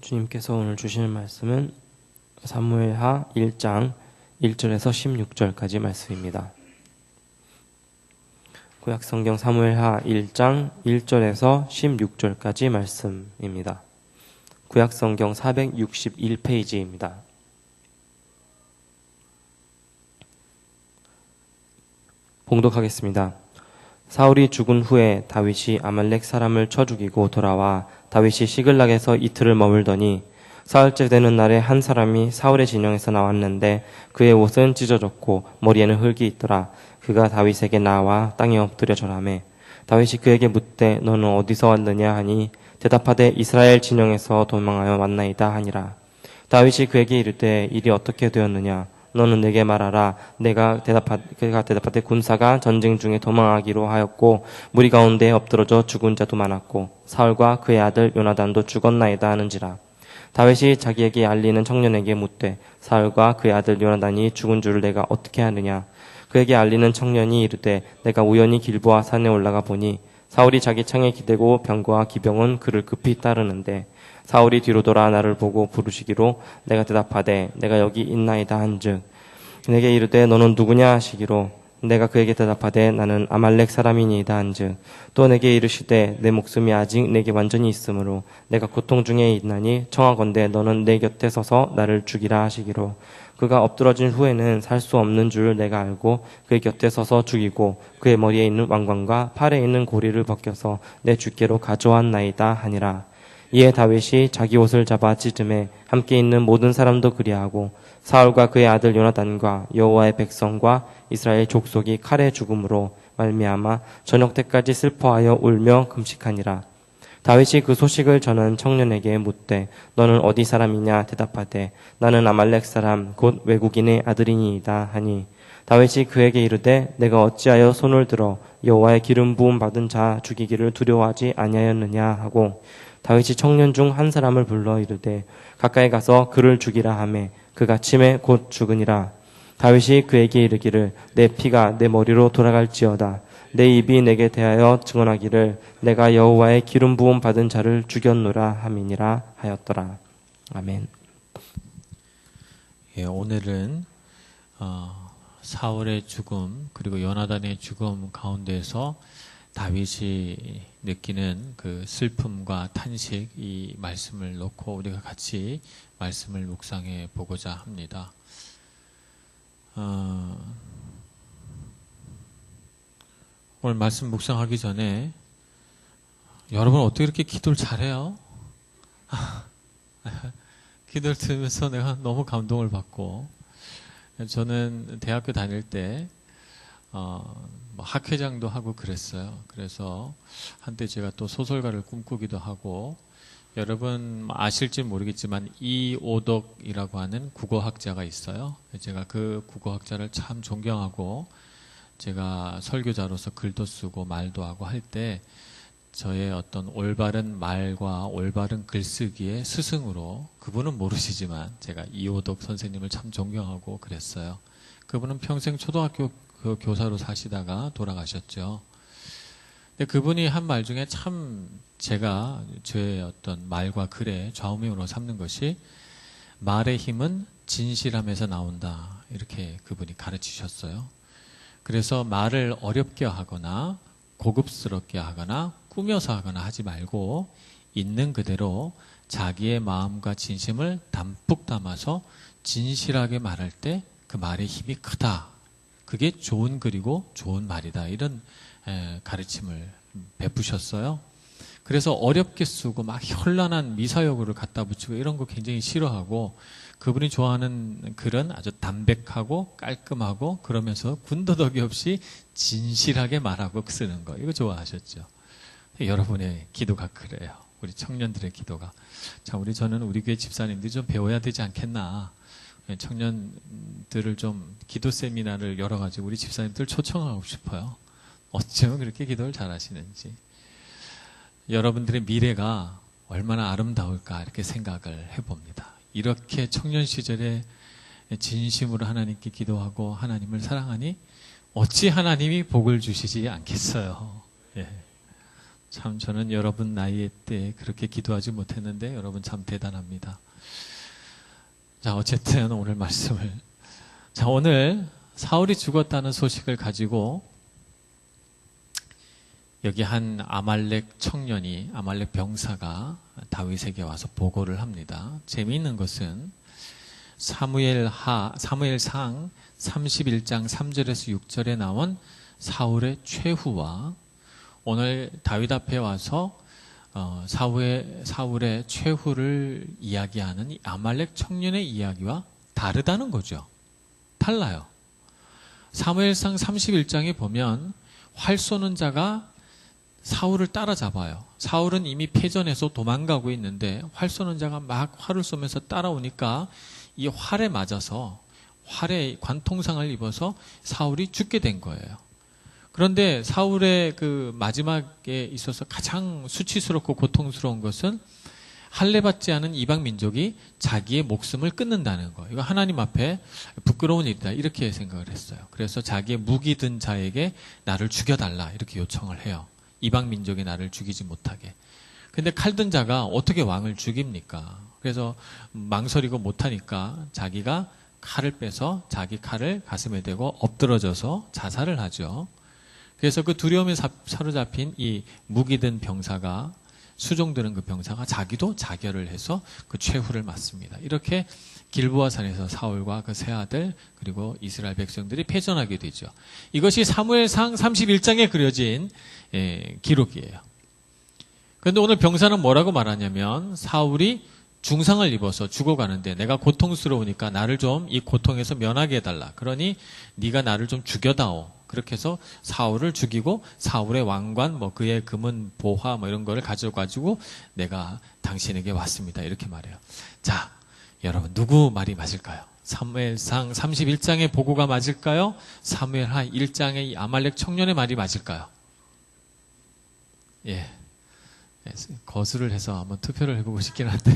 주님께서 오늘 주시는 말씀은 사무엘하 1장 1절에서 16절까지 말씀입니다. 구약성경 사무엘하 1장 1절에서 16절까지 말씀입니다. 구약성경 461페이지입니다. 봉독하겠습니다. 사울이 죽은 후에 다윗이 아말렉 사람을 쳐 죽이고 돌아와 다윗이 시글락에서 이틀을 머물더니 사흘째 되는 날에 한 사람이 사울의 진영에서 나왔는데 그의 옷은 찢어졌고 머리에는 흙이 있더라. 그가 다윗에게 나와 땅에 엎드려 절하매 다윗이 그에게 묻되 너는 어디서 왔느냐 하니 대답하되 이스라엘 진영에서 도망하여 왔나이다 하니라. 다윗이 그에게 이르되 일이 어떻게 되었느냐 너는 내게 말하라. 그가 대답하되 군사가 전쟁 중에 도망하기로 하였고 무리 가운데 엎드러져 죽은 자도 많았고 사울과 그의 아들 요나단도 죽었나이다 하는지라. 다윗이 자기에게 알리는 청년에게 묻되 사울과 그의 아들 요나단이 죽은 줄을 내가 어떻게 아느냐. 그에게 알리는 청년이 이르되 내가 우연히 길보아 산에 올라가 보니 사울이 자기 창에 기대고 병거와 기병은 그를 급히 따르는데 사울이 뒤로 돌아 나를 보고 부르시기로 내가 대답하되 내가 여기 있나이다 한즉 내게 이르되 너는 누구냐 하시기로 내가 그에게 대답하되 나는 아말렉 사람이니이다 한즉 또 내게 이르시되 내 목숨이 아직 내게 완전히 있으므로 내가 고통 중에 있나니 청하건대 너는 내 곁에 서서 나를 죽이라 하시기로 그가 엎드러진 후에는 살 수 없는 줄 내가 알고 그의 곁에 서서 죽이고 그의 머리에 있는 왕관과 팔에 있는 고리를 벗겨서 내 주께로 가져왔나이다 하니라. 이에 다윗이 자기 옷을 잡아 찢음에 함께 있는 모든 사람도 그리하고 사울과 그의 아들 요나단과 여호와의 백성과 이스라엘 족속이 칼에 죽음으로 말미암아 저녁 때까지 슬퍼하여 울며 금식하니라. 다윗이 그 소식을 전한 청년에게 묻되 너는 어디 사람이냐 대답하되 나는 아말렉 사람 곧 외국인의 아들이니이다 하니 다윗이 그에게 이르되 내가 어찌하여 손을 들어 여호와의 기름 부음 받은 자 죽이기를 두려워하지 아니하였느냐 하고 다윗이 청년 중 한 사람을 불러 이르되 가까이 가서 그를 죽이라 하매 그가 침에 곧 죽으니라. 다윗이 그에게 이르기를 내 피가 내 머리로 돌아갈지어다. 내 입이 내게 대하여 증언하기를 내가 여호와의 기름 부음 받은 자를 죽였노라 함이니라 하였더라. 아멘. 예, 오늘은 사울의 죽음 그리고 요나단의 죽음 가운데서 다윗이 느끼는 그 슬픔과 탄식 이 말씀을 놓고 우리가 같이 말씀을 묵상해 보고자 합니다. 오늘 말씀 묵상하기 전에 여러분 어떻게 이렇게 기도를 잘해요? 기도를 들으면서 내가 너무 감동을 받고 저는 대학교 다닐 때 학회장도 하고 그랬어요. 그래서 한때 제가 또 소설가를 꿈꾸기도 하고 여러분 아실지 모르겠지만 이오덕이라고 하는 국어학자가 있어요. 제가 그 국어학자를 참 존경하고 제가 설교자로서 글도 쓰고 말도 하고 할 때 저의 어떤 올바른 말과 올바른 글쓰기의 스승으로 그분은 모르시지만 제가 이오덕 선생님을 참 존경하고 그랬어요. 그분은 평생 초등학교 그 교사로 사시다가 돌아가셨죠. 근데 그분이 한 말 중에 참 제가 제 어떤 말과 글에 좌우명으로 삼는 것이 말의 힘은 진실함에서 나온다. 이렇게 그분이 가르치셨어요. 그래서 말을 어렵게 하거나 고급스럽게 하거나 꾸며서 하거나 하지 말고 있는 그대로 자기의 마음과 진심을 담뿍 담아서 진실하게 말할 때 그 말의 힘이 크다. 그게 좋은 글이고 좋은 말이다. 이런 가르침을 베푸셨어요. 그래서 어렵게 쓰고 막 현란한 미사여구를 갖다 붙이고 이런 거 굉장히 싫어하고 그분이 좋아하는 글은 아주 담백하고 깔끔하고 그러면서 군더더기 없이 진실하게 말하고 쓰는 거. 이거 좋아하셨죠. 여러분의 기도가 그래요. 우리 청년들의 기도가. 자, 저는 우리 교회 집사님들이 좀 배워야 되지 않겠나. 청년들을 좀 기도 세미나를 열어가지고 우리 집사님들 초청하고 싶어요. 어쩌면 그렇게 기도를 잘하시는지. 여러분들의 미래가 얼마나 아름다울까 이렇게 생각을 해봅니다. 이렇게 청년 시절에 진심으로 하나님께 기도하고 하나님을 사랑하니 어찌 하나님이 복을 주시지 않겠어요. 예. 참 저는 여러분 나이 때 그렇게 기도하지 못했는데 여러분 참 대단합니다. 자, 어쨌든 오늘 말씀을. 자, 오늘 사울이 죽었다는 소식을 가지고 여기 한 아말렉 청년이, 아말렉 병사가 다윗에게 와서 보고를 합니다. 재미있는 것은 사무엘상 31장 3절에서 6절에 나온 사울의 최후와 오늘 다윗 앞에 와서 사울의 최후를 이야기하는 이 아말렉 청년의 이야기와 다르다는 거죠. 달라요. 사무엘상 31장에 보면 활 쏘는 자가 사울을 따라잡아요. 사울은 이미 패전해서 도망가고 있는데 활 쏘는 자가 막 활을 쏘면서 따라오니까 이 활에 맞아서 활에 관통상을 입어서 사울이 죽게 된 거예요. 그런데 사울의 그 마지막에 있어서 가장 수치스럽고 고통스러운 것은 할례받지 않은 이방 민족이 자기의 목숨을 끊는다는 거. 이거 하나님 앞에 부끄러운 일이다. 이렇게 생각을 했어요. 그래서 자기의 무기 든 자에게 나를 죽여달라. 이렇게 요청을 해요. 이방 민족이 나를 죽이지 못하게. 근데 칼 든 자가 어떻게 왕을 죽입니까? 그래서 망설이고 못하니까 자기가 칼을 빼서 자기 칼을 가슴에 대고 엎드러져서 자살을 하죠. 그래서 그 두려움에 사로잡힌 이 무기든 병사가, 수종드는 그 병사가 자기도 자결을 해서 그 최후를 맞습니다. 이렇게 길보아산에서 사울과 그 세 아들 그리고 이스라엘 백성들이 패전하게 되죠. 이것이 사무엘상 31장에 그려진 기록이에요. 그런데 오늘 병사는 뭐라고 말하냐면 사울이 중상을 입어서 죽어가는데 내가 고통스러우니까 나를 좀 이 고통에서 면하게 해달라. 그러니 네가 나를 좀 죽여다오. 그렇게 해서 사울을 죽이고 사울의 왕관, 뭐 그의 금은 보화 뭐 이런 거를 가져가지고 내가 당신에게 왔습니다. 이렇게 말해요. 자, 여러분 누구 말이 맞을까요? 사무엘상 31장의 보고가 맞을까요? 사무엘하 1장의 이 아말렉 청년의 말이 맞을까요? 예. 거수를 해서 한번 투표를 해보고 싶긴 한데.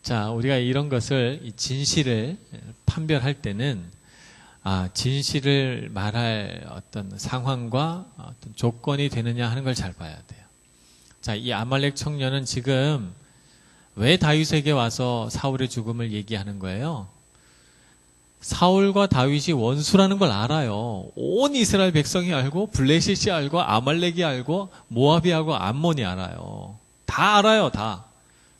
자, 우리가 이런 것을, 이 진실을 판별할 때는 진실을 말할 어떤 상황과 어떤 조건이 되느냐 하는 걸 잘 봐야 돼요. 자, 이 아말렉 청년은 지금 왜 다윗에게 와서 사울의 죽음을 얘기하는 거예요? 사울과 다윗이 원수라는 걸 알아요. 온 이스라엘 백성이 알고, 블레셋이 알고, 아말렉이 알고, 모압이 알고, 암몬이 알아요. 다 알아요, 다.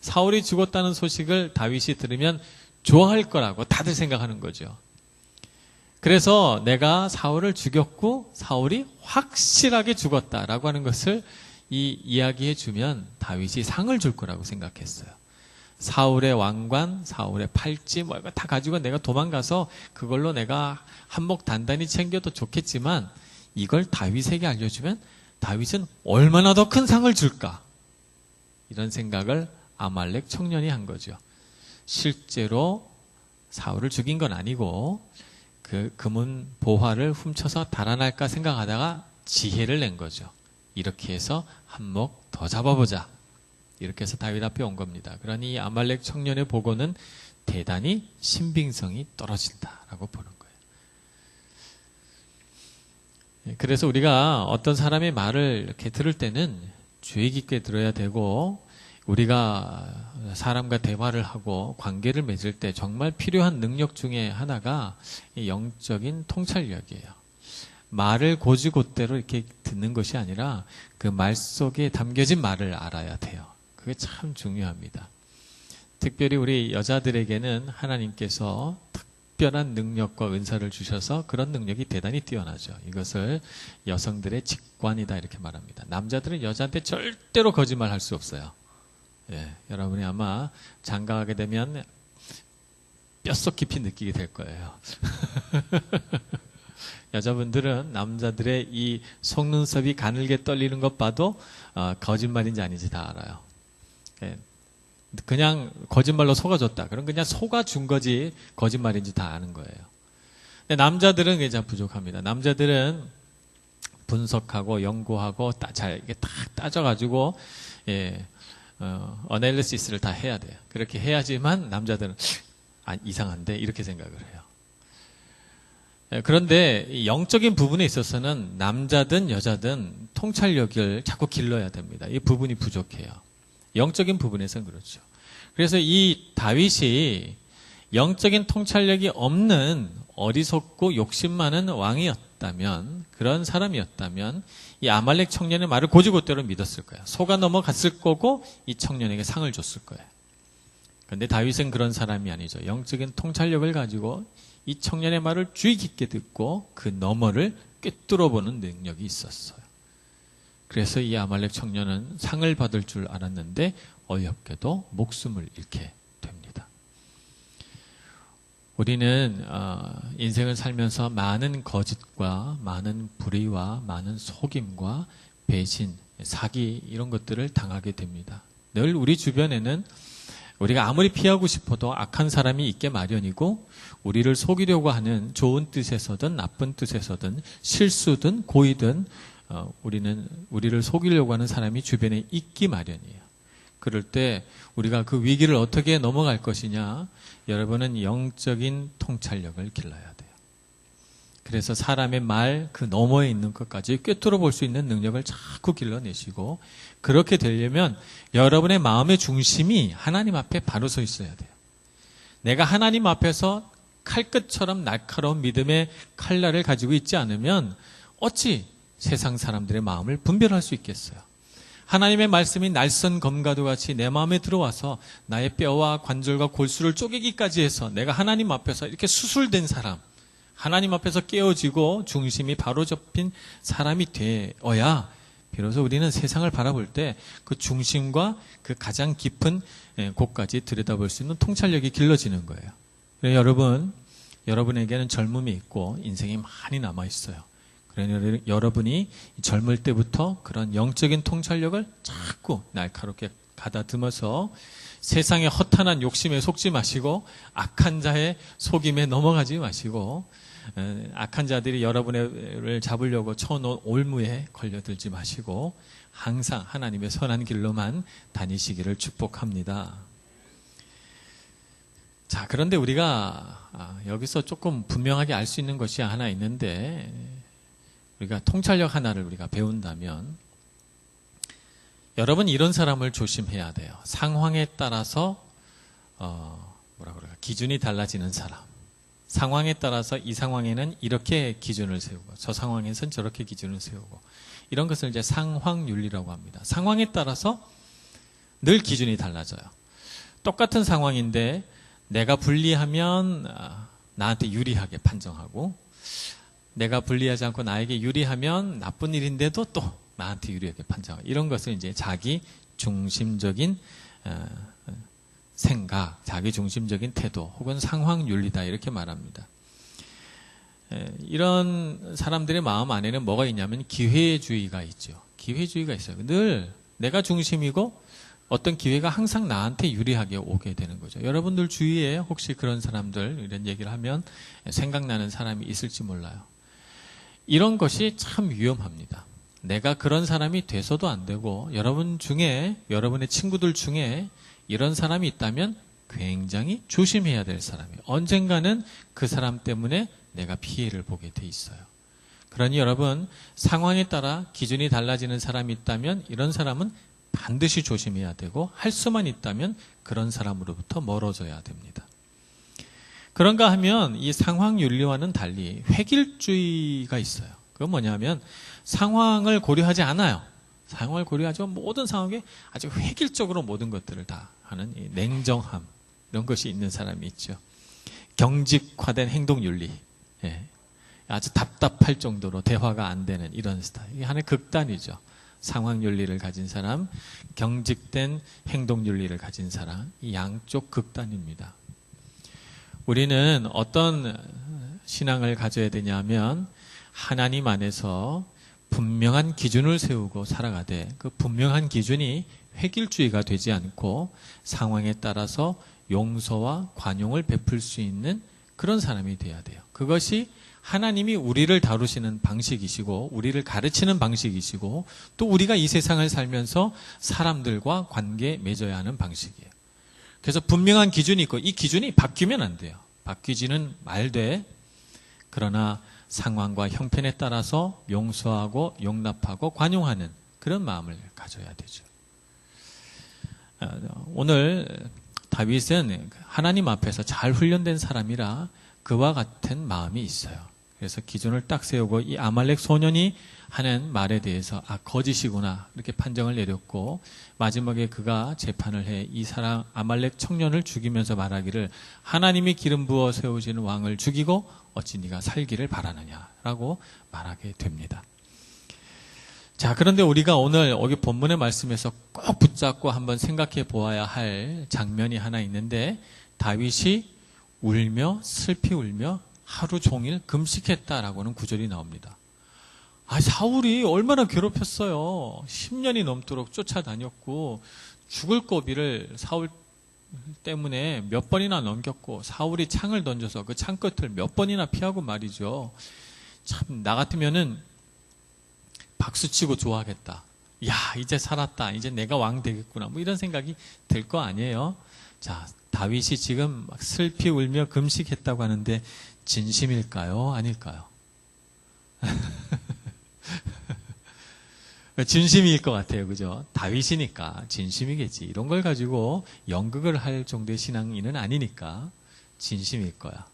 사울이 죽었다는 소식을 다윗이 들으면 좋아할 거라고 다들 생각하는 거죠. 그래서 내가 사울을 죽였고 사울이 확실하게 죽었다라고 하는 것을 이야기해 주면 다윗이 상을 줄 거라고 생각했어요. 사울의 왕관, 사울의 팔찌 뭐 이거 다 가지고 내가 도망가서 그걸로 내가 한몫 단단히 챙겨도 좋겠지만 이걸 다윗에게 알려주면 다윗은 얼마나 더 큰 상을 줄까? 이런 생각을 아말렉 청년이 한 거죠. 실제로 사울을 죽인 건 아니고 그 금은 보화를 훔쳐서 달아날까 생각하다가 지혜를 낸 거죠. 이렇게 해서 한몫 더 잡아보자. 이렇게 해서 다윗 앞에 온 겁니다. 그러니 이 아말렉 청년의 보고는 대단히 신빙성이 떨어진다라고 보는 거예요. 그래서 우리가 어떤 사람의 말을 이렇게 들을 때는 주의 깊게 들어야 되고 우리가 사람과 대화를 하고 관계를 맺을 때 정말 필요한 능력 중에 하나가 영적인 통찰력이에요. 말을 곧이곧대로 이렇게 듣는 것이 아니라 그 말 속에 담겨진 말을 알아야 돼요. 그게 참 중요합니다. 특별히 우리 여자들에게는 하나님께서 특별한 능력과 은사를 주셔서 그런 능력이 대단히 뛰어나죠. 이것을 여성들의 직관이다 이렇게 말합니다. 남자들은 여자한테 절대로 거짓말 할 수 없어요. 예, 여러분이 아마 장가가게 되면 뼛속 깊이 느끼게 될 거예요. 여자분들은 남자들의 이 속눈썹이 가늘게 떨리는 것 봐도 거짓말인지 아닌지 다 알아요. 예, 그냥 거짓말로 속아줬다. 그럼 그냥 속아준 거지 거짓말인지 다 아는 거예요. 근데 남자들은 그게 참 부족합니다. 남자들은 분석하고 연구하고 잘 이게 딱 따져가지고 어널리시스를 다 해야 돼요. 그렇게 해야지만 남자들은 이상한데 이렇게 생각을 해요. 그런데 영적인 부분에 있어서는 남자든 여자든 통찰력을 자꾸 길러야 됩니다. 이 부분이 부족해요. 영적인 부분에서는 그렇죠. 그래서 이 다윗이 영적인 통찰력이 없는 어리석고 욕심 많은 왕이었다면, 그런 사람이었다면 이 아말렉 청년의 말을 고지고대로 믿었을 거예요. 속아 넘어갔을 거고 이 청년에게 상을 줬을 거예요. 그런데 다윗은 그런 사람이 아니죠. 영적인 통찰력을 가지고 이 청년의 말을 주의 깊게 듣고 그 너머를 꿰뚫어보는 능력이 있었어요. 그래서 이 아말렉 청년은 상을 받을 줄 알았는데 어이없게도 목숨을 잃게 됩니다. 우리는 인생을 살면서 많은 거짓과 많은 불의와 많은 속임과 배신, 사기 이런 것들을 당하게 됩니다. 늘 우리 주변에는 우리가 아무리 피하고 싶어도 악한 사람이 있게 마련이고 우리를 속이려고 하는 좋은 뜻에서든 나쁜 뜻에서든 실수든 고의든 우리를 속이려고 하는 사람이 주변에 있기 마련이에요. 그럴 때 우리가 그 위기를 어떻게 넘어갈 것이냐, 여러분은 영적인 통찰력을 길러야 돼요. 그래서 사람의 말 그 너머에 있는 것까지 꿰뚫어 볼 수 있는 능력을 자꾸 길러내시고, 그렇게 되려면 여러분의 마음의 중심이 하나님 앞에 바로 서 있어야 돼요. 내가 하나님 앞에서 칼끝처럼 날카로운 믿음의 칼날을 가지고 있지 않으면 어찌 세상 사람들의 마음을 분별할 수 있겠어요. 하나님의 말씀이 날선 검과도 같이 내 마음에 들어와서 나의 뼈와 관절과 골수를 쪼개기까지 해서 내가 하나님 앞에서 이렇게 수술된 사람, 하나님 앞에서 깨어지고 중심이 바로 접힌 사람이 되어야 비로소 우리는 세상을 바라볼 때 그 중심과 그 가장 깊은 곳까지 들여다볼 수 있는 통찰력이 길러지는 거예요. 여러분에게는 젊음이 있고 인생이 많이 남아있어요. 그러니 여러분이 젊을 때부터 그런 영적인 통찰력을 자꾸 날카롭게 가다듬어서 세상의 허탄한 욕심에 속지 마시고 악한 자의 속임에 넘어가지 마시고 악한 자들이 여러분을 잡으려고 쳐놓은 올무에 걸려들지 마시고 항상 하나님의 선한 길로만 다니시기를 축복합니다. 자, 그런데 우리가 여기서 조금 분명하게 알 수 있는 것이 하나 있는데, 우리가 통찰력 하나를 우리가 배운다면 여러분 이런 사람을 조심해야 돼요. 상황에 따라서 기준이 달라지는 사람. 상황에 따라서 이 상황에는 이렇게 기준을 세우고 저 상황에서는 저렇게 기준을 세우고 이런 것을 이제 상황윤리라고 합니다. 상황에 따라서 늘 기준이 달라져요. 똑같은 상황인데 내가 불리하면 나한테 유리하게 판정하고 내가 불리하지 않고 나에게 유리하면 나쁜 일인데도 또 나한테 유리하게 판정하고 이런 것을 이제 자기 중심적인 생각, 자기 중심적인 태도 혹은 상황윤리다 이렇게 말합니다. 이런 사람들의 마음 안에는 뭐가 있냐면 기회주의가 있죠. 기회주의가 있어요. 늘 내가 중심이고 어떤 기회가 항상 나한테 유리하게 오게 되는 거죠. 여러분들 주위에 혹시 그런 사람들 이런 얘기를 하면 생각나는 사람이 있을지 몰라요. 이런 것이 참 위험합니다. 내가 그런 사람이 돼서도 안 되고 여러분 중에 여러분의 친구들 중에 이런 사람이 있다면 굉장히 조심해야 될 사람이에요. 언젠가는 그 사람 때문에 내가 피해를 보게 돼 있어요. 그러니 여러분 상황에 따라 기준이 달라지는 사람이 있다면 이런 사람은 반드시 조심해야 되고 할 수만 있다면 그런 사람으로부터 멀어져야 됩니다. 그런가 하면 이 상황윤리와는 달리 획일주의가 있어요. 그건 뭐냐면 상황을 고려하지 않아요. 상황을 고려하지 않고 모든 상황에 아주 획일적으로 모든 것들을 다 하는 이 냉정함 이런 것이 있는 사람이 있죠. 경직화된 행동윤리. 예. 아주 답답할 정도로 대화가 안 되는 이런 스타일. 이게 하나의 극단이죠. 상황윤리를 가진 사람, 경직된 행동윤리를 가진 사람, 이 양쪽 극단입니다. 우리는 어떤 신앙을 가져야 되냐면 하나님 안에서 분명한 기준을 세우고 살아가되 그 분명한 기준이 획일주의가 되지 않고 상황에 따라서 용서와 관용을 베풀 수 있는 그런 사람이 돼야 돼요. 그것이 하나님이 우리를 다루시는 방식이시고 우리를 가르치는 방식이시고 또 우리가 이 세상을 살면서 사람들과 관계 맺어야 하는 방식이에요. 그래서 분명한 기준이 있고 이 기준이 바뀌면 안 돼요. 바뀌지는 말되 그러나 상황과 형편에 따라서 용서하고 용납하고 관용하는 그런 마음을 가져야 되죠. 오늘 다윗은 하나님 앞에서 잘 훈련된 사람이라 그와 같은 마음이 있어요. 그래서 기준을 딱 세우고 이 아말렉 소년이 하는 말에 대해서 거짓이구나 이렇게 판정을 내렸고, 마지막에 그가 재판을 해 이 사람 아말렉 청년을 죽이면서 말하기를 하나님이 기름 부어 세우시는 왕을 죽이고 어찌 네가 살기를 바라느냐라고 말하게 됩니다. 자, 그런데 우리가 오늘 여기 본문의 말씀에서 꼭 붙잡고 한번 생각해 보아야 할 장면이 하나 있는데, 다윗이 울며 슬피 울며 하루 종일 금식했다라고는 구절이 나옵니다. 사울이 얼마나 괴롭혔어요. 10년이 넘도록 쫓아다녔고 죽을 고비를 사울 때문에 몇 번이나 넘겼고, 사울이 창을 던져서 그 창 끝을 몇 번이나 피하고 말이죠. 참, 나 같으면은 박수치고 좋아하겠다. 야, 이제 살았다. 이제 내가 왕 되겠구나. 뭐 이런 생각이 들 거 아니에요. 자, 다윗이 지금 막 슬피 울며 금식했다고 하는데 진심일까요? 아닐까요? 진심일 것 같아요. 그죠? 다윗이니까 진심이겠지. 이런 걸 가지고 연극을 할 정도의 신앙인은 아니니까 진심일 거야.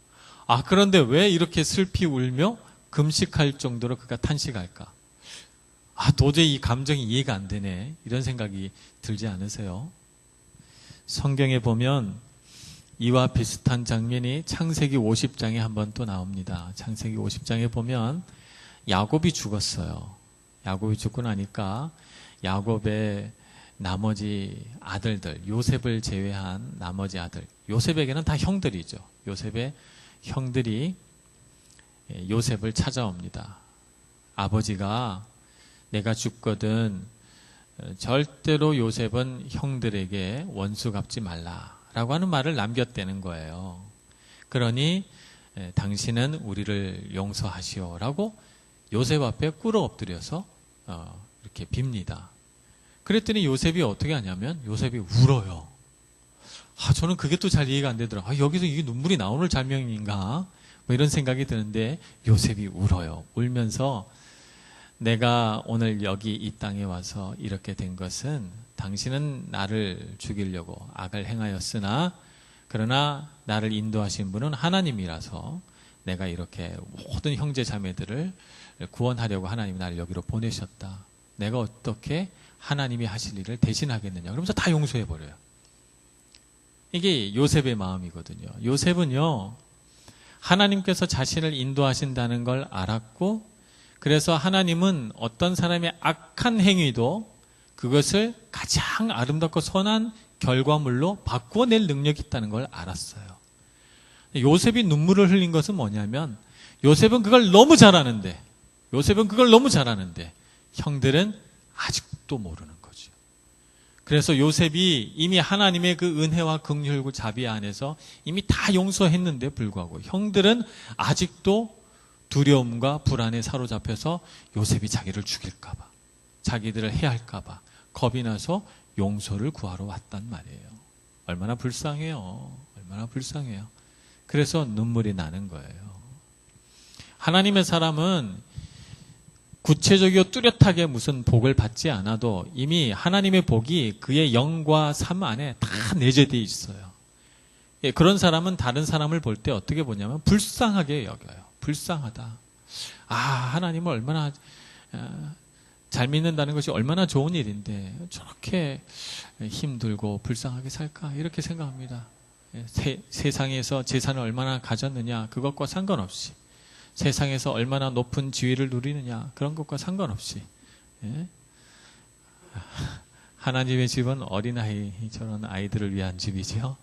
그런데 왜 이렇게 슬피 울며 금식할 정도로 그가 탄식할까? 도저히 이 감정이 이해가 안 되네. 이런 생각이 들지 않으세요? 성경에 보면 이와 비슷한 장면이 창세기 50장에 한번 또 나옵니다. 창세기 50장에 보면 야곱이 죽었어요. 야곱이 죽고 나니까 야곱의 나머지 아들들, 요셉을 제외한 나머지 아들, 요셉에게는 다 형들이죠. 요셉의 형들이 요셉을 찾아옵니다. 아버지가 내가 죽거든 절대로 요셉은 형들에게 원수 갚지 말라라고 하는 말을 남겼다는 거예요. 그러니 당신은 우리를 용서하시오라고 요셉 앞에 꿇어 엎드려서 이렇게 빕니다. 그랬더니 요셉이 어떻게 하냐면 요셉이 울어요. 저는 그게 또 잘 이해가 안 되더라고요. 여기서 이게 눈물이 나오는 장면인가? 뭐 이런 생각이 드는데 요셉이 울어요. 울면서 내가 오늘 여기 이 땅에 와서 이렇게 된 것은 당신은 나를 죽이려고 악을 행하였으나 그러나 나를 인도하신 분은 하나님이라서 내가 이렇게 모든 형제 자매들을 구원하려고 하나님이 나를 여기로 보내셨다. 내가 어떻게 하나님이 하실 일을 대신하겠느냐. 그러면서 다 용서해버려요. 이게 요셉의 마음이거든요. 요셉은요, 하나님께서 자신을 인도하신다는 걸 알았고, 그래서 하나님은 어떤 사람의 악한 행위도 그것을 가장 아름답고 선한 결과물로 바꾸어낼 능력이 있다는 걸 알았어요. 요셉이 눈물을 흘린 것은 뭐냐면 요셉은 그걸 너무 잘하는데 형들은 아직도 모르는 거죠. 그래서 요셉이 이미 하나님의 그 은혜와 긍휼과 자비 안에서 이미 다 용서했는데 불구하고 형들은 아직도 두려움과 불안에 사로잡혀서 요셉이 자기를 죽일까봐, 자기들을 해할까봐 겁이 나서 용서를 구하러 왔단 말이에요. 얼마나 불쌍해요. 얼마나 불쌍해요. 그래서 눈물이 나는 거예요. 하나님의 사람은 구체적이고 뚜렷하게 무슨 복을 받지 않아도 이미 하나님의 복이 그의 영과 삶 안에 다 내재되어 있어요. 그런 사람은 다른 사람을 볼 때 어떻게 보냐면 불쌍하게 여겨요. 불쌍하다. 하나님을 얼마나 잘 믿는다는 것이 얼마나 좋은 일인데 저렇게 힘들고 불쌍하게 살까 이렇게 생각합니다. 세상에서 재산을 얼마나 가졌느냐 그것과 상관없이, 세상에서 얼마나 높은 지위를 누리느냐 그런 것과 상관없이, 하나님의 집은 어린아이처럼 아이들을 위한 집이죠.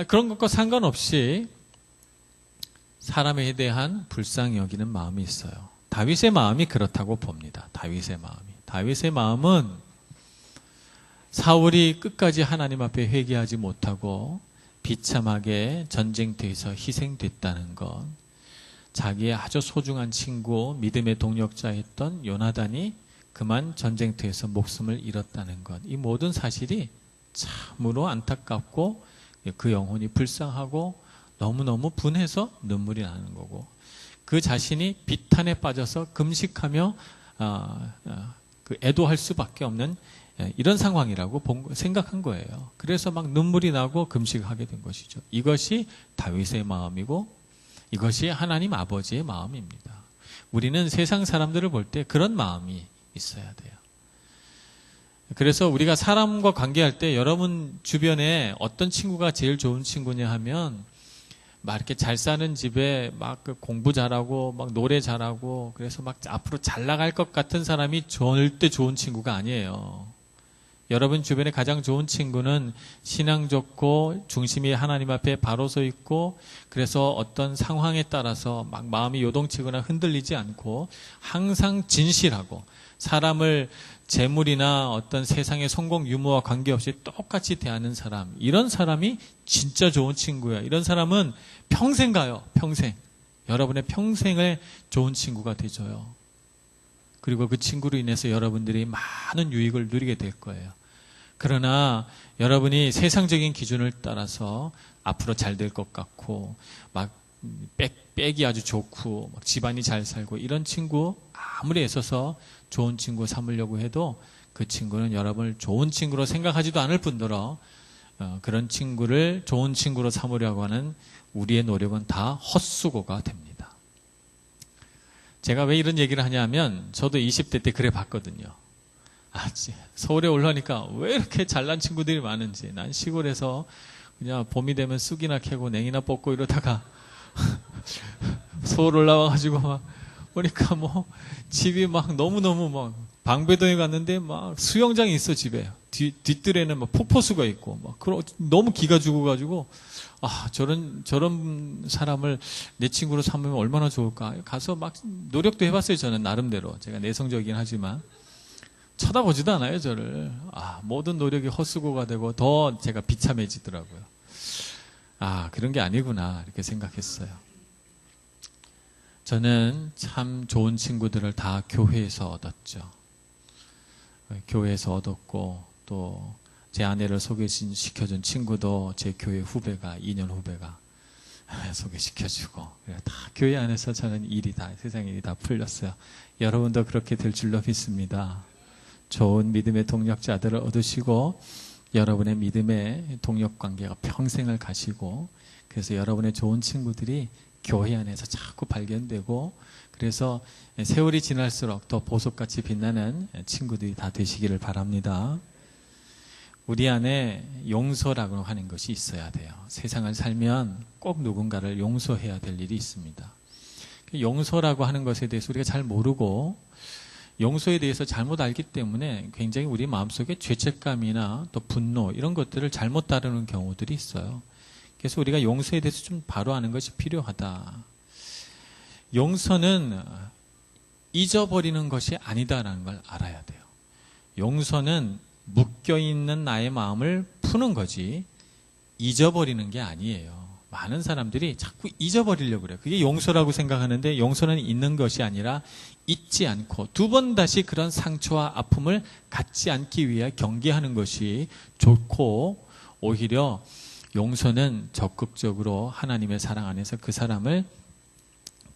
그런 것과 상관없이 사람에 대한 불쌍히 여기는 마음이 있어요. 다윗의 마음이 그렇다고 봅니다. 다윗의 마음은 사울이 끝까지 하나님 앞에 회개하지 못하고 비참하게 전쟁터에서 희생됐다는 것, 자기의 아주 소중한 친구, 믿음의 동력자였던 요나단이 그만 전쟁터에서 목숨을 잃었다는 것, 이 모든 사실이 참으로 안타깝고 그 영혼이 불쌍하고 너무너무 분해서 눈물이 나는 거고, 그 자신이 비탄에 빠져서 금식하며 그 애도할 수밖에 없는 이런 상황이라고 생각한 거예요. 그래서 막 눈물이 나고 금식하게 된 것이죠. 이것이 다윗의 마음이고 이것이 하나님 아버지의 마음입니다. 우리는 세상 사람들을 볼 때 그런 마음이 있어야 돼요. 그래서 우리가 사람과 관계할 때 여러분 주변에 어떤 친구가 제일 좋은 친구냐 하면 막 이렇게 잘 사는 집에 막 공부 잘하고 막 노래 잘하고 그래서 막 앞으로 잘 나갈 것 같은 사람이 절대 좋은 친구가 아니에요. 여러분 주변에 가장 좋은 친구는 신앙 좋고 중심이 하나님 앞에 바로 서 있고 그래서 어떤 상황에 따라서 막 마음이 요동치거나 흔들리지 않고 항상 진실하고 사람을 재물이나 어떤 세상의 성공 유무와 관계없이 똑같이 대하는 사람, 이런 사람이 진짜 좋은 친구야. 이런 사람은 평생 가요. 평생. 여러분의 평생을 좋은 친구가 되줘요. 그리고 그 친구로 인해서 여러분들이 많은 유익을 누리게 될 거예요. 그러나 여러분이 세상적인 기준을 따라서 앞으로 잘 될 것 같고 막 빽이 아주 좋고 막 집안이 잘 살고 이런 친구 아무리 애써서 좋은 친구 삼으려고 해도 그 친구는 여러분을 좋은 친구로 생각하지도 않을 뿐더러 그런 친구를 좋은 친구로 삼으려고 하는 우리의 노력은 다 헛수고가 됩니다. 제가 왜 이런 얘기를 하냐면 저도 20대 때 그래 봤거든요. 서울에 올라오니까 왜 이렇게 잘난 친구들이 많은지. 난 시골에서 그냥 봄이 되면 쑥이나 캐고 냉이나 뽑고 이러다가 서울 올라와가지고 막 보니까 뭐 집이 막 너무너무 막 방배동에 갔는데 막 수영장이 있어 집에. 뒷뜰에는 막 폭포수가 있고 막 너무 기가 죽어가지고 저런 사람을 내 친구로 삼으면 얼마나 좋을까. 가서 막 노력도 해봤어요. 저는 나름대로. 제가 내성적이긴 하지만 쳐다보지도 않아요 저를. 모든 노력이 헛수고가 되고 더 제가 비참해지더라고요. 그런 게 아니구나 이렇게 생각했어요. 저는 참 좋은 친구들을 다 교회에서 얻었죠. 교회에서 얻었고 또 제 아내를 소개시켜준 친구도 제 교회 후배가 2년 후배가 소개시켜주고 다 교회 안에서 저는 세상 일이 다 풀렸어요. 여러분도 그렇게 될 줄로 믿습니다. 좋은 믿음의 동력자들을 얻으시고 여러분의 믿음의 동력관계가 평생을 가시고 그래서 여러분의 좋은 친구들이 교회 안에서 자꾸 발견되고 그래서 세월이 지날수록 더 보석같이 빛나는 친구들이 다 되시기를 바랍니다. 우리 안에 용서라고 하는 것이 있어야 돼요. 세상을 살면 꼭 누군가를 용서해야 될 일이 있습니다. 용서라고 하는 것에 대해서 우리가 잘 모르고 용서에 대해서 잘못 알기 때문에 굉장히 우리 마음속에 죄책감이나 또 분노 이런 것들을 잘못 다루는 경우들이 있어요. 그래서 우리가 용서에 대해서 좀 바로 아는 것이 필요하다. 용서는 잊어버리는 것이 아니다라는 걸 알아야 돼요. 용서는 묶여있는 나의 마음을 푸는 거지 잊어버리는 게 아니에요. 많은 사람들이 자꾸 잊어버리려고 그래요. 그게 용서라고 생각하는데 용서는 잊는 것이 아니라 잊지 않고 두 번 다시 그런 상처와 아픔을 갖지 않기 위해 경계하는 것이 좋고 오히려 용서는 적극적으로 하나님의 사랑 안에서 그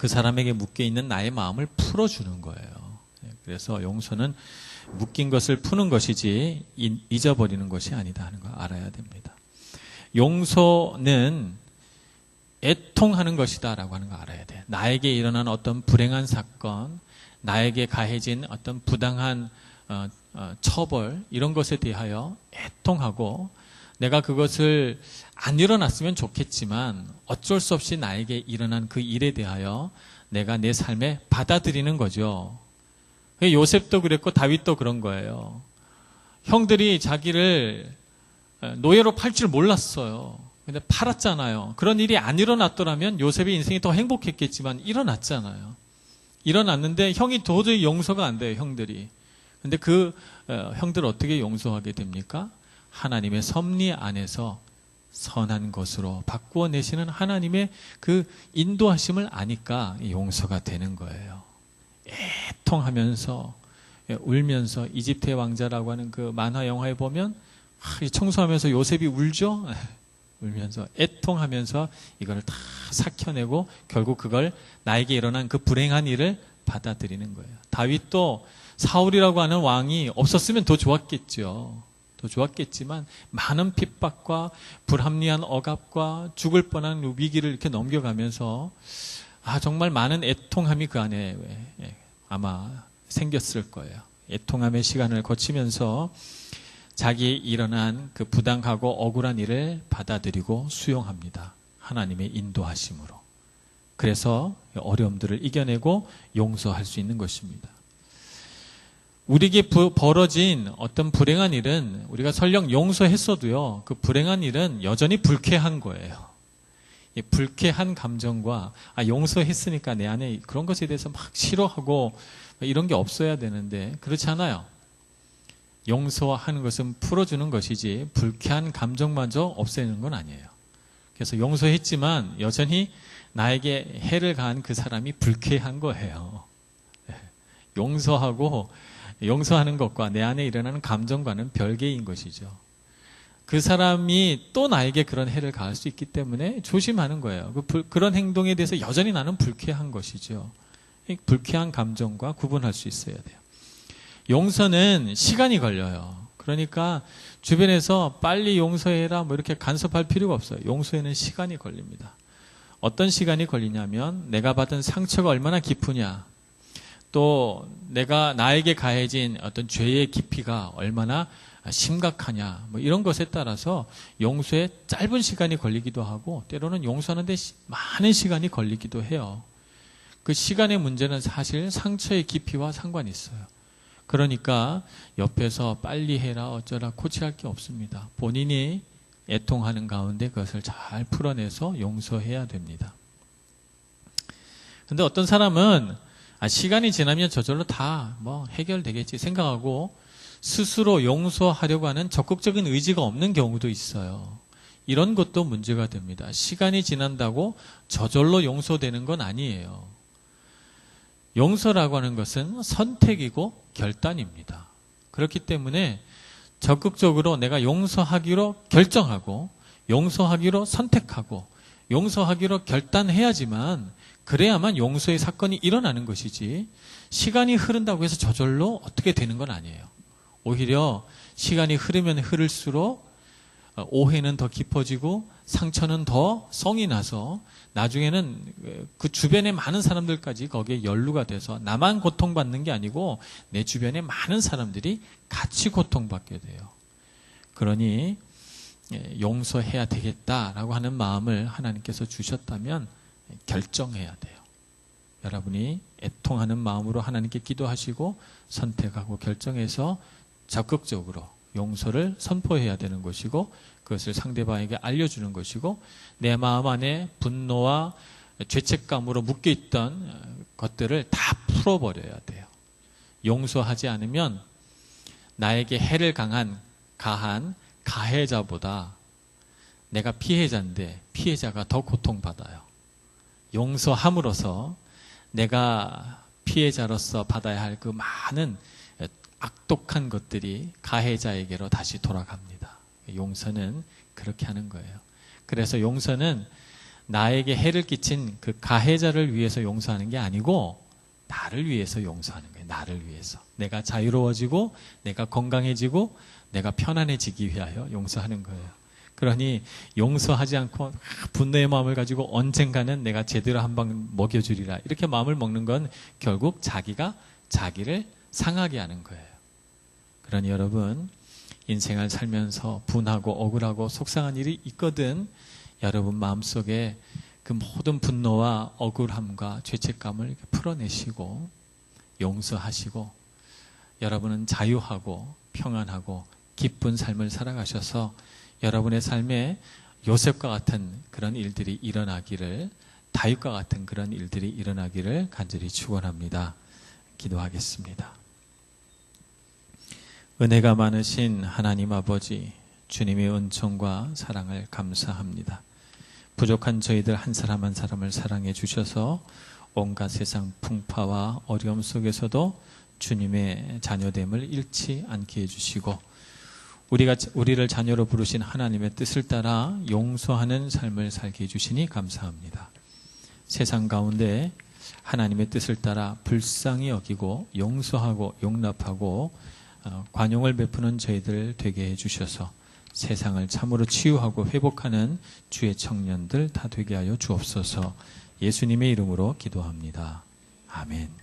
사람에게 묶여있는 나의 마음을 풀어주는 거예요. 그래서 용서는 묶인 것을 푸는 것이지 잊어버리는 것이 아니다 하는 걸 알아야 됩니다. 용서는 애통하는 것이다 라고 하는 걸 알아야 돼요. 나에게 일어난 어떤 불행한 사건, 나에게 가해진 어떤 부당한 처벌 이런 것에 대하여 애통하고 내가 그것을 안 일어났으면 좋겠지만 어쩔 수 없이 나에게 일어난 그 일에 대하여 내가 내 삶에 받아들이는 거죠. 요셉도 그랬고 다윗도 그런 거예요. 형들이 자기를 노예로 팔 줄 몰랐어요. 근데 팔았잖아요. 그런 일이 안 일어났더라면 요셉의 인생이 더 행복했겠지만 일어났잖아요. 일어났는데 형이 도저히 용서가 안 돼요. 형들이. 근데 그 형들을 어떻게 용서하게 됩니까? 하나님의 섭리 안에서 선한 것으로 바꾸어 내시는 하나님의 그 인도하심을 아니까 용서가 되는 거예요. 애통하면서 울면서 이집트의 왕자라고 하는 그 만화 영화에 보면 청소하면서 요셉이 울죠. 울면서 애통하면서 이걸 다 삭혀내고 결국 그걸 나에게 일어난 그 불행한 일을 받아들이는 거예요. 다윗도 사울이라고 하는 왕이 없었으면 더 좋았겠죠. 더 좋았겠지만 많은 핍박과 불합리한 억압과 죽을 뻔한 위기를 이렇게 넘겨가면서 정말 많은 애통함이 그 안에 아마 생겼을 거예요. 애통함의 시간을 거치면서 자기의 일어난 그 부당하고 억울한 일을 받아들이고 수용합니다. 하나님의 인도하심으로. 그래서 어려움들을 이겨내고 용서할 수 있는 것입니다. 우리에게 벌어진 어떤 불행한 일은 우리가 설령 용서했어도요, 그 불행한 일은 여전히 불쾌한 거예요. 이 불쾌한 감정과 용서했으니까 내 안에 그런 것에 대해서 막 싫어하고 이런 게 없어야 되는데 그렇지 않아요. 용서하는 것은 풀어주는 것이지 불쾌한 감정마저 없애는 건 아니에요. 그래서 용서했지만 여전히 나에게 해를 가한 그 사람이 불쾌한 거예요. 용서하는 것과 내 안에 일어나는 감정과는 별개인 것이죠. 그 사람이 또 나에게 그런 해를 가할 수 있기 때문에 조심하는 거예요. 그런 행동에 대해서 여전히 나는 불쾌한 것이죠. 불쾌한 감정과 구분할 수 있어야 돼요. 용서는 시간이 걸려요. 그러니까 주변에서 빨리 용서해라 이렇게 간섭할 필요가 없어요. 용서에는 시간이 걸립니다. 어떤 시간이 걸리냐면 내가 받은 상처가 얼마나 깊으냐, 또 내가 나에게 가해진 어떤 죄의 깊이가 얼마나 심각하냐 이런 것에 따라서 용서에 짧은 시간이 걸리기도 하고 때로는 용서하는데 많은 시간이 걸리기도 해요. 그 시간의 문제는 사실 상처의 깊이와 상관이 있어요. 그러니까 옆에서 빨리 해라 어쩌라 코치할 게 없습니다. 본인이 애통하는 가운데 그것을 잘 풀어내서 용서해야 됩니다. 근데 어떤 사람은 시간이 지나면 저절로 다 해결되겠지 생각하고 스스로 용서하려고 하는 적극적인 의지가 없는 경우도 있어요. 이런 것도 문제가 됩니다. 시간이 지난다고 저절로 용서되는 건 아니에요. 용서라고 하는 것은 선택이고 결단입니다. 그렇기 때문에 적극적으로 내가 용서하기로 결정하고 용서하기로 선택하고 용서하기로 결단해야지만 그래야만 용서의 사건이 일어나는 것이지 시간이 흐른다고 해서 저절로 어떻게 되는 건 아니에요. 오히려 시간이 흐르면 흐를수록 오해는 더 깊어지고 상처는 더 성이 나서 나중에는 그 주변의 많은 사람들까지 거기에 연루가 돼서 나만 고통받는 게 아니고 내 주변의 많은 사람들이 같이 고통받게 돼요. 그러니 용서해야 되겠다라고 하는 마음을 하나님께서 주셨다면 결정해야 돼요. 여러분이 애통하는 마음으로 하나님께 기도하시고 선택하고 결정해서 적극적으로 용서를 선포해야 되는 것이고 그것을 상대방에게 알려주는 것이고 내 마음 안에 분노와 죄책감으로 묶여있던 것들을 다 풀어버려야 돼요. 용서하지 않으면 나에게 해를 가한 가해자보다 내가 피해자인데 피해자가 더 고통받아요. 용서함으로써 내가 피해자로서 받아야 할 그 많은 악독한 것들이 가해자에게로 다시 돌아갑니다. 용서는 그렇게 하는 거예요. 그래서 용서는 나에게 해를 끼친 그 가해자를 위해서 용서하는 게 아니고 나를 위해서 용서하는 거예요. 나를 위해서. 내가 자유로워지고 내가 건강해지고 내가 편안해지기 위하여 용서하는 거예요. 그러니 용서하지 않고 분노의 마음을 가지고 언젠가는 내가 제대로 한 방 먹여주리라 이렇게 마음을 먹는 건 결국 자기가 자기를 상하게 하는 거예요. 그러니 여러분 인생을 살면서 분하고 억울하고 속상한 일이 있거든 여러분 마음속에 그 모든 분노와 억울함과 죄책감을 이렇게 풀어내시고 용서하시고 여러분은 자유하고 평안하고 기쁜 삶을 살아가셔서 여러분의 삶에 요셉과 같은 그런 일들이 일어나기를 다윗과 같은 그런 일들이 일어나기를 간절히 축원합니다. 기도하겠습니다. 은혜가 많으신 하나님 아버지 주님의 은총과 사랑을 감사합니다. 부족한 저희들 한 사람 한 사람을 사랑해 주셔서 온갖 세상 풍파와 어려움 속에서도 주님의 자녀됨을 잃지 않게 해주시고 우리를 자녀로 부르신 하나님의 뜻을 따라 용서하는 삶을 살게 해주시니 감사합니다. 세상 가운데 하나님의 뜻을 따라 불쌍히 여기고 용서하고 용납하고 관용을 베푸는 저희들 되게 해주셔서 세상을 참으로 치유하고 회복하는 주의 청년들 다 되게 하여 주옵소서. 예수님의 이름으로 기도합니다. 아멘.